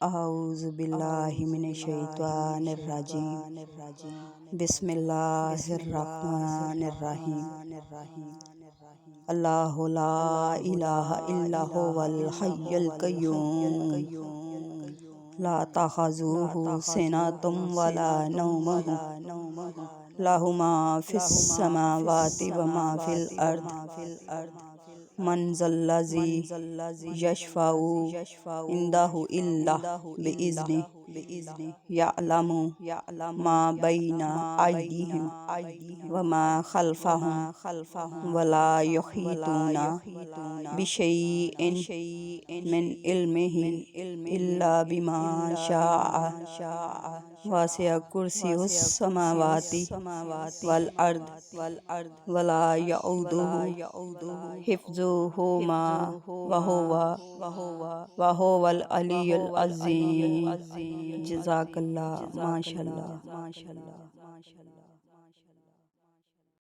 اعوذ باللہ من الشیطان الرجیم بسم اللہ الرحمن الرحیم اللہ لا الہ الا هو الحی القیوم لا تأخذہ سنۃ ولا نوم لہ ما فی السماوات وما فی الارض من ذا الذی یشفع عنده الا بإذنہ یعلم ما بین ایدیہم وما خلفہم ولا یحیطون بشیء من علمہ الا بما شاء وسع کرسیہ السماوات والارض ولا یؤودہ حفظہما وہو العلی العظیم۔ جزاک اللہ، ماشاء اللہ۔